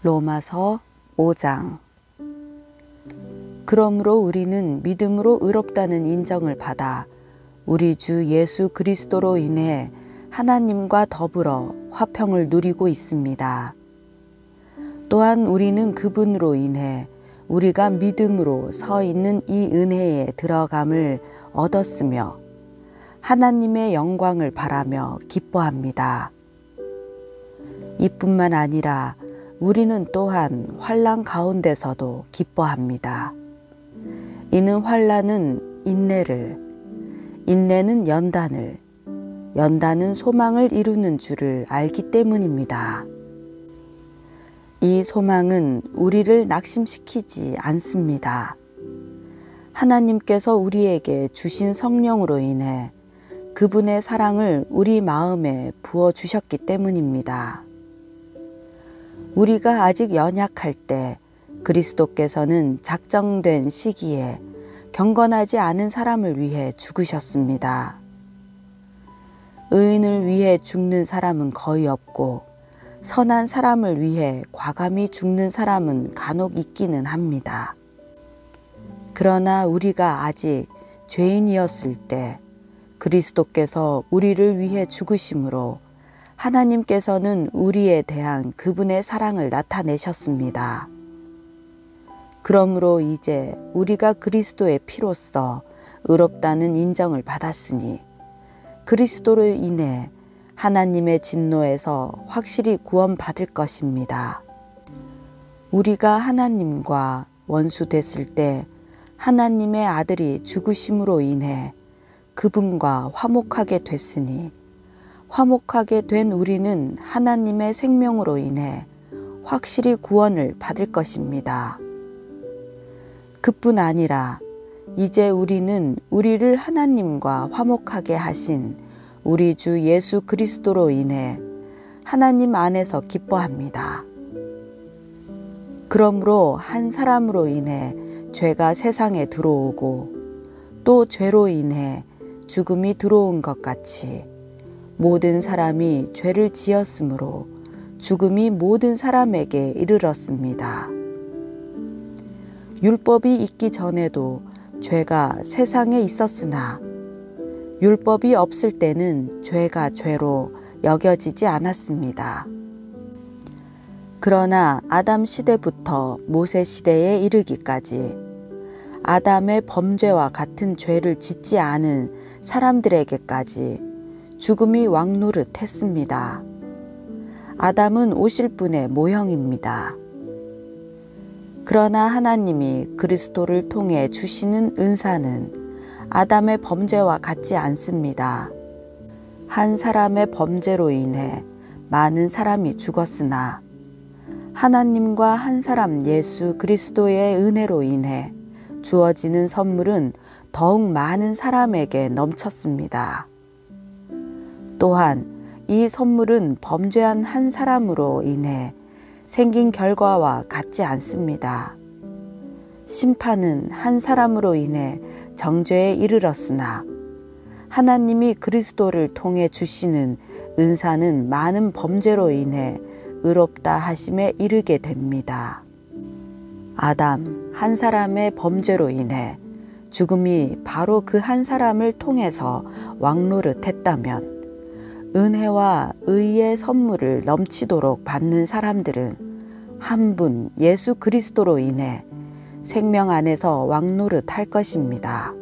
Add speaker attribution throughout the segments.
Speaker 1: 로마서 5장. 그러므로 우리는 믿음으로 의롭다는 인정을 받아 우리 주 예수 그리스도로 인해 하나님과 더불어 화평을 누리고 있습니다. 또한 우리는 그분으로 인해 우리가 믿음으로 서 있는 이 은혜에 들어감을 얻었으며 하나님의 영광을 바라며 기뻐합니다. 이뿐만 아니라 우리는 또한 환난 가운데서도 기뻐합니다. 이는 환난은 인내를, 인내는 연단을, 연단은 소망을 이루는 줄을 알기 때문입니다. 이 소망은 우리를 낙심시키지 않습니다. 하나님께서 우리에게 주신 성령으로 인해 그분의 사랑을 우리 마음에 부어주셨기 때문입니다. 우리가 아직 연약할 때 그리스도께서는 작정된 시기에 경건하지 않은 사람을 위해 죽으셨습니다. 의인을 위해 죽는 사람은 거의 없고 선한 사람을 위해 과감히 죽는 사람은 간혹 있기는 합니다. 그러나 우리가 아직 죄인이었을 때 그리스도께서 우리를 위해 죽으심으로 하나님께서는 우리에 대한 그분의 사랑을 나타내셨습니다. 그러므로 이제 우리가 그리스도의 피로써 의롭다는 인정을 받았으니 그리스도로 인해 하나님의 진노에서 확실히 구원받을 것입니다. 우리가 하나님과 원수됐을 때 하나님의 아들이 죽으심으로 인해 그분과 화목하게 됐으니 화목하게 된 우리는 하나님의 생명으로 인해 확실히 구원을 받을 것입니다. 그뿐 아니라 이제 우리는 우리를 하나님과 화목하게 하신 우리 주 예수 그리스도로 인해 하나님 안에서 기뻐합니다. 그러므로 한 사람으로 인해 죄가 세상에 들어오고 또 죄로 인해 죽음이 들어온 것 같이 모든 사람이 죄를 지었으므로 죽음이 모든 사람에게 이르렀습니다. 율법이 있기 전에도 죄가 세상에 있었으나 율법이 없을 때는 죄가 죄로 여겨지지 않았습니다. 그러나 아담 시대부터 모세 시대에 이르기까지 아담의 범죄와 같은 죄를 짓지 않은 사람들에게까지 죽음이 왕노릇했습니다. 아담은 오실 분의 모형입니다. 그러나 하나님이 그리스도를 통해 주시는 은사는 아담의 범죄와 같지 않습니다. 한 사람의 범죄로 인해 많은 사람이 죽었으나 하나님과 한 사람 예수 그리스도의 은혜로 인해 주어지는 선물은 더욱 많은 사람에게 넘쳤습니다. 또한 이 선물은 범죄한 한 사람으로 인해 생긴 결과와 같지 않습니다. 심판은 한 사람으로 인해 정죄에 이르렀으나 하나님이 그리스도를 통해 주시는 은사는 많은 범죄로 인해 의롭다 하심에 이르게 됩니다. 아담 한 사람의 범죄로 인해 죽음이 바로 그 한 사람을 통해서 왕노릇했다면 은혜와 의의 선물을 넘치도록 받는 사람들은 한 분 예수 그리스도로 인해 생명 안에서 왕노릇할 것입니다.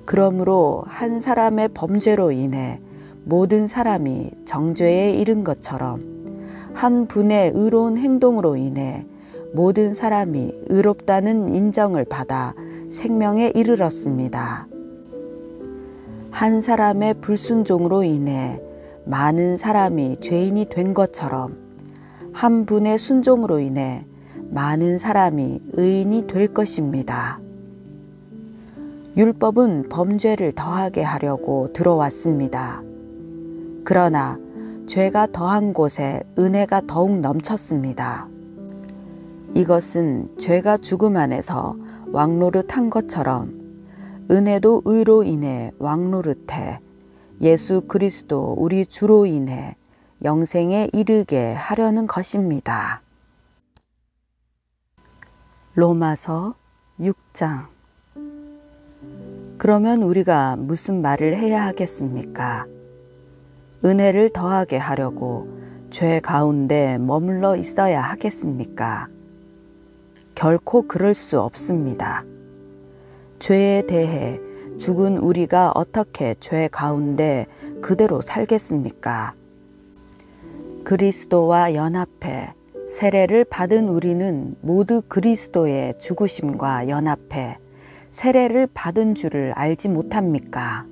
Speaker 1: 그러므로 한 사람의 범죄로 인해 모든 사람이 정죄에 이른 것처럼 한 분의 의로운 행동으로 인해 모든 사람이 의롭다는 인정을 받아 생명에 이르렀습니다. 한 사람의 불순종으로 인해 많은 사람이 죄인이 된 것처럼 한 분의 순종으로 인해 많은 사람이 의인이 될 것입니다. 율법은 범죄를 더하게 하려고 들어왔습니다. 그러나 죄가 더한 곳에 은혜가 더욱 넘쳤습니다. 이것은 죄가 죽음 안에서 왕노릇한 것처럼 은혜도 의로 인해 왕노릇해 예수 그리스도 우리 주로 인해 영생에 이르게 하려는 것입니다. 로마서 6장. 그러면 우리가 무슨 말을 해야 하겠습니까? 은혜를 더하게 하려고 죄 가운데 머물러 있어야 하겠습니까? 결코 그럴 수 없습니다. 죄에 대해 죽은 우리가 어떻게 죄 가운데 그대로 살겠습니까? 그리스도와 연합해 세례를 받은 우리는 모두 그리스도의 죽으심과 연합해 세례를 받은 줄을 알지 못합니까?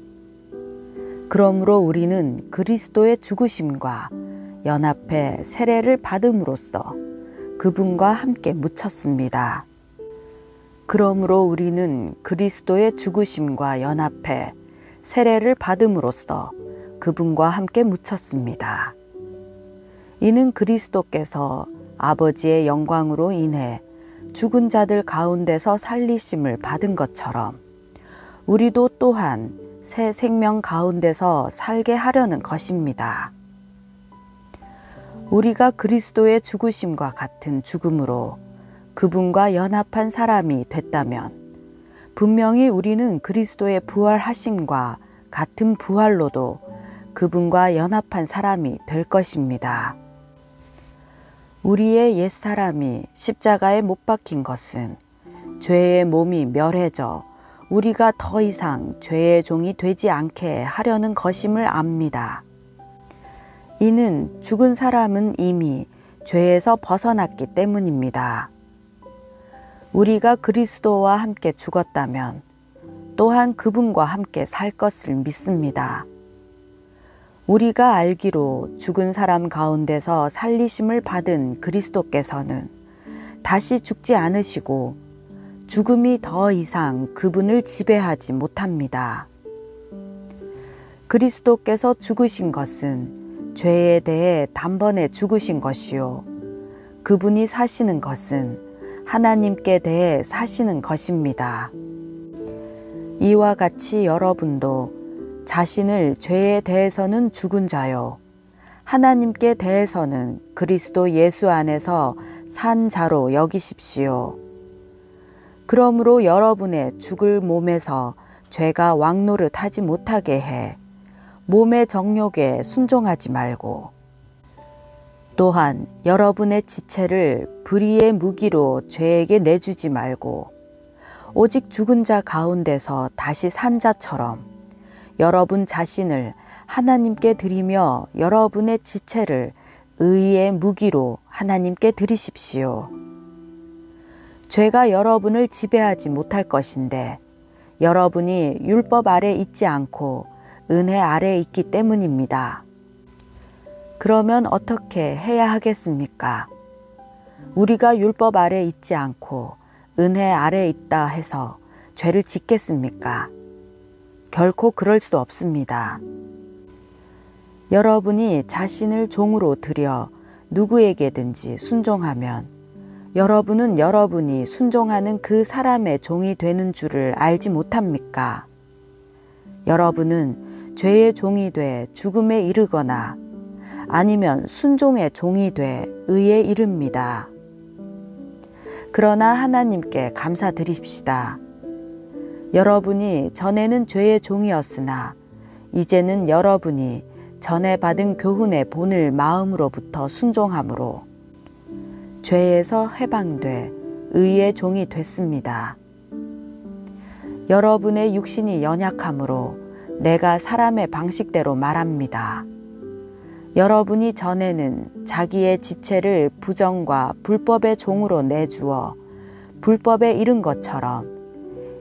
Speaker 1: 그러므로 우리는 그리스도의 죽으심과 연합해 세례를 받음으로써 그분과 함께 묻혔습니다. 그러므로 우리는 그리스도의 죽으심과 연합해 세례를 받음으로써 그분과 함께 묻혔습니다. 이는 그리스도께서 아버지의 영광으로 인해 죽은 자들 가운데서 살리심을 받은 것처럼 우리도 또한 새 생명 가운데서 살게 하려는 것입니다. 우리가 그리스도의 죽으심과 같은 죽음으로 그분과 연합한 사람이 됐다면 분명히 우리는 그리스도의 부활하심과 같은 부활로도 그분과 연합한 사람이 될 것입니다. 우리의 옛사람이 십자가에 못 박힌 것은 죄의 몸이 멸해져 우리가 더 이상 죄의 종이 되지 않게 하려는 것임을 압니다. 이는 죽은 사람은 이미 죄에서 벗어났기 때문입니다. 우리가 그리스도와 함께 죽었다면 또한 그분과 함께 살 것을 믿습니다. 우리가 알기로 죽은 사람 가운데서 살리심을 받은 그리스도께서는 다시 죽지 않으시고 죽음이 더 이상 그분을 지배하지 못합니다. 그리스도께서 죽으신 것은 죄에 대해 단번에 죽으신 것이요. 그분이 사시는 것은 하나님께 대해 사시는 것입니다. 이와 같이 여러분도 자신을 죄에 대해서는 죽은 자요, 하나님께 대해서는 그리스도 예수 안에서 산 자로 여기십시오. 그러므로 여러분의 죽을 몸에서 죄가 왕노릇하지 못하게 해 몸의 정욕에 순종하지 말고, 또한 여러분의 지체를 불의의 무기로 죄에게 내주지 말고 오직 죽은 자 가운데서 다시 산 자처럼 여러분 자신을 하나님께 드리며 여러분의 지체를 의의 무기로 하나님께 드리십시오. 죄가 여러분을 지배하지 못할 것인데 여러분이 율법 아래 있지 않고 은혜 아래 있기 때문입니다. 그러면 어떻게 해야 하겠습니까? 우리가 율법 아래 있지 않고 은혜 아래 있다 해서 죄를 짓겠습니까? 결코 그럴 수 없습니다. 여러분이 자신을 종으로 들여 누구에게든지 순종하면 여러분은 여러분이 순종하는 그 사람의 종이 되는 줄을 알지 못합니까? 여러분은 죄의 종이 돼 죽음에 이르거나 아니면 순종의 종이 돼 의에 이릅니다. 그러나 하나님께 감사드립시다. 여러분이 전에는 죄의 종이었으나 이제는 여러분이 전에 받은 교훈의 본을 마음으로부터 순종함으로 죄에서 해방돼 의의 종이 됐습니다. 여러분의 육신이 연약함으로 내가 사람의 방식대로 말합니다. 여러분이 전에는 자기의 지체를 부정과 불법의 종으로 내주어 불법에 이른 것처럼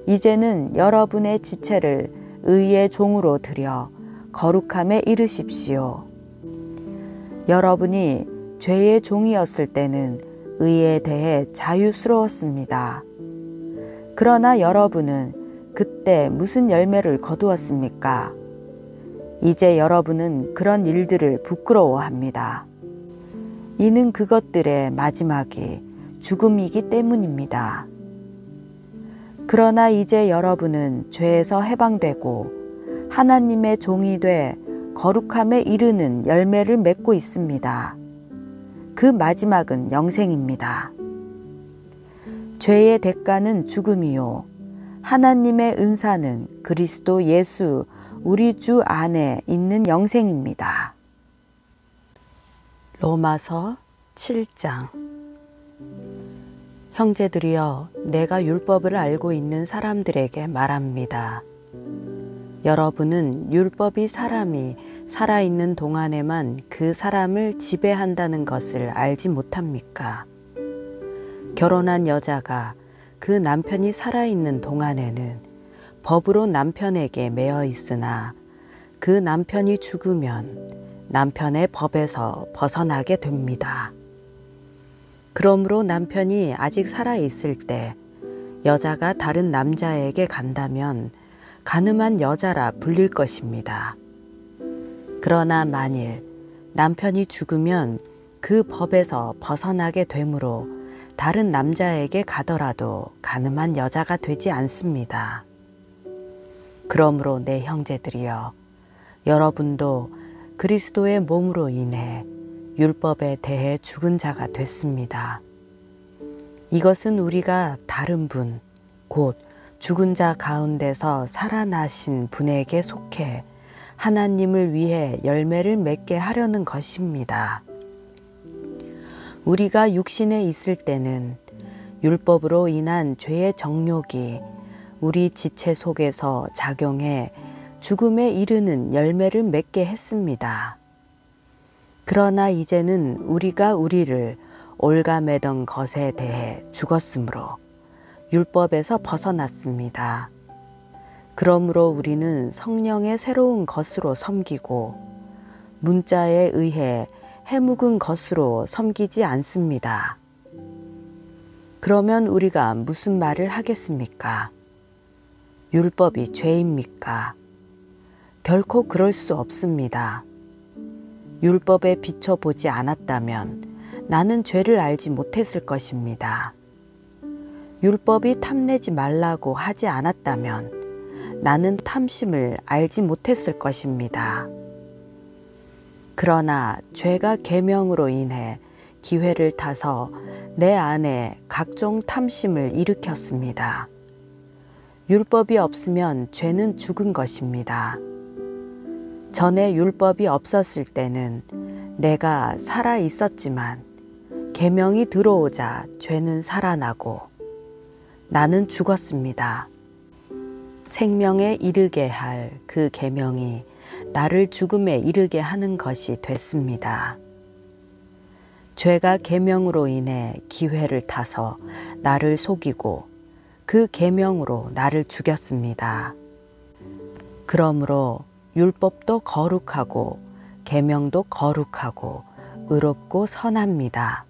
Speaker 1: 이제는 여러분의 지체를 의의 종으로 들여 거룩함에 이르십시오. 여러분이 죄의 종이었을 때는 의에 대해 자유스러웠습니다. 그러나 여러분은 그때 무슨 열매를 거두었습니까? 이제 여러분은 그런 일들을 부끄러워합니다. 이는 그것들의 마지막이 죽음이기 때문입니다. 그러나 이제 여러분은 죄에서 해방되고 하나님의 종이 돼 거룩함에 이르는 열매를 맺고 있습니다. 그 마지막은 영생입니다. 죄의 대가는 죽음이요 하나님의 은사는 그리스도 예수 우리 주 안에 있는 영생입니다. 로마서 7장. 형제들이여, 내가 율법을 알고 있는 사람들에게 말합니다. 여러분은 율법이 사람이 살아있는 동안에만 그 사람을 지배한다는 것을 알지 못합니까? 결혼한 여자가 그 남편이 살아있는 동안에는 법으로 남편에게 매여 있으나 그 남편이 죽으면 남편의 법에서 벗어나게 됩니다. 그러므로 남편이 아직 살아있을 때 여자가 다른 남자에게 간다면 간음한 여자라 불릴 것입니다. 그러나 만일 남편이 죽으면 그 법에서 벗어나게 되므로 다른 남자에게 가더라도 간음한 여자가 되지 않습니다. 그러므로 내 형제들이여, 여러분도 그리스도의 몸으로 인해 율법에 대해 죽은 자가 됐습니다. 이것은 우리가 다른 분, 곧 죽은 자 가운데서 살아나신 분에게 속해 하나님을 위해 열매를 맺게 하려는 것입니다. 우리가 육신에 있을 때는 율법으로 인한 죄의 정욕이 우리 지체 속에서 작용해 죽음에 이르는 열매를 맺게 했습니다. 그러나 이제는 우리가 우리를 올가매던 것에 대해 죽었으므로 율법에서 벗어났습니다. 그러므로 우리는 성령의 새로운 것으로 섬기고 문자에 의해 해묵은 것으로 섬기지 않습니다. 그러면 우리가 무슨 말을 하겠습니까? 율법이 죄입니까? 결코 그럴 수 없습니다. 율법에 비춰보지 않았다면 나는 죄를 알지 못했을 것입니다. 율법이 탐내지 말라고 하지 않았다면 나는 탐심을 알지 못했을 것입니다. 그러나 죄가 계명으로 인해 기회를 타서 내 안에 각종 탐심을 일으켰습니다. 율법이 없으면 죄는 죽은 것입니다. 전에 율법이 없었을 때는 내가 살아 있었지만 계명이 들어오자 죄는 살아나고 나는 죽었습니다. 생명에 이르게 할 그 계명이 나를 죽음에 이르게 하는 것이 됐습니다. 죄가 계명으로 인해 기회를 타서 나를 속이고 그 계명으로 나를 죽였습니다. 그러므로 율법도 거룩하고 계명도 거룩하고 의롭고 선합니다.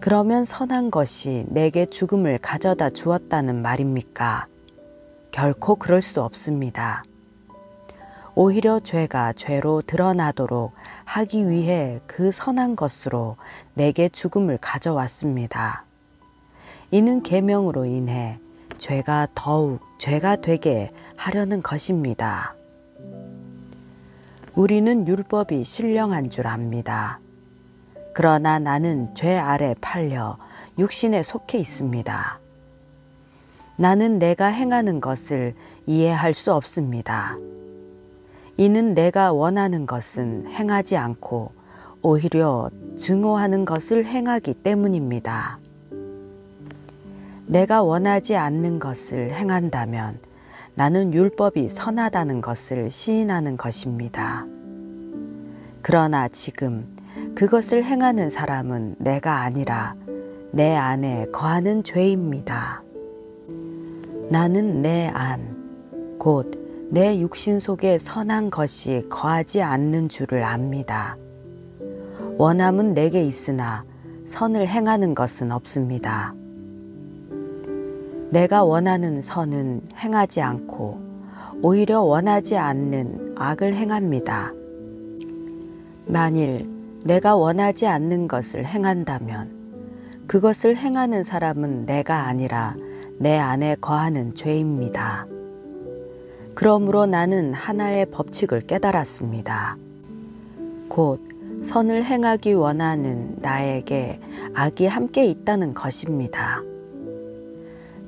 Speaker 1: 그러면 선한 것이 내게 죽음을 가져다 주었다는 말입니까? 결코 그럴 수 없습니다. 오히려 죄가 죄로 드러나도록 하기 위해 그 선한 것으로 내게 죽음을 가져왔습니다. 이는 계명으로 인해 죄가 더욱 죄가 되게 하려는 것입니다. 우리는 율법이 신령한 줄 압니다. 그러나 나는 죄 아래 팔려 육신에 속해 있습니다. 나는 내가 행하는 것을 이해할 수 없습니다. 이는 내가 원하는 것은 행하지 않고 오히려 증오하는 것을 행하기 때문입니다. 내가 원하지 않는 것을 행한다면 나는 율법이 선하다는 것을 시인하는 것입니다. 그러나 지금 그것을 행하는 사람은 내가 아니라 내 안에 거하는 죄입니다. 나는 내 안, 곧 내 육신 속에 선한 것이 거하지 않는 줄을 압니다. 원함은 내게 있으나 선을 행하는 것은 없습니다. 내가 원하는 선은 행하지 않고 오히려 원하지 않는 악을 행합니다. 만일 내가 원하지 않는 것을 행한다면 그것을 행하는 사람은 내가 아니라 내 안에 거하는 죄입니다. 그러므로 나는 하나의 법칙을 깨달았습니다. 곧 선을 행하기 원하는 나에게 악이 함께 있다는 것입니다.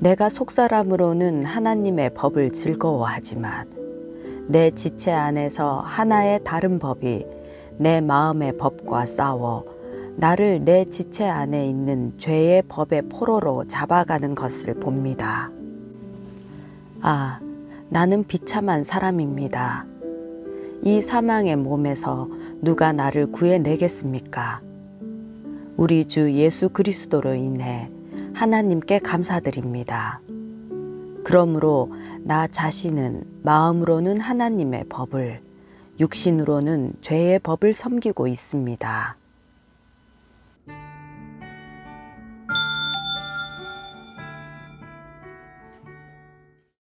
Speaker 1: 내가 속사람으로는 하나님의 법을 즐거워하지만 내 지체 안에서 하나의 다른 법이 내 마음의 법과 싸워 나를 내 지체 안에 있는 죄의 법의 포로로 잡아가는 것을 봅니다. 아, 나는 비참한 사람입니다. 이 사망의 몸에서 누가 나를 구해내겠습니까? 우리 주 예수 그리스도로 인해 하나님께 감사드립니다. 그러므로 나 자신은 마음으로는 하나님의 법을, 육신으로는 죄의 법을 섬기고 있습니다.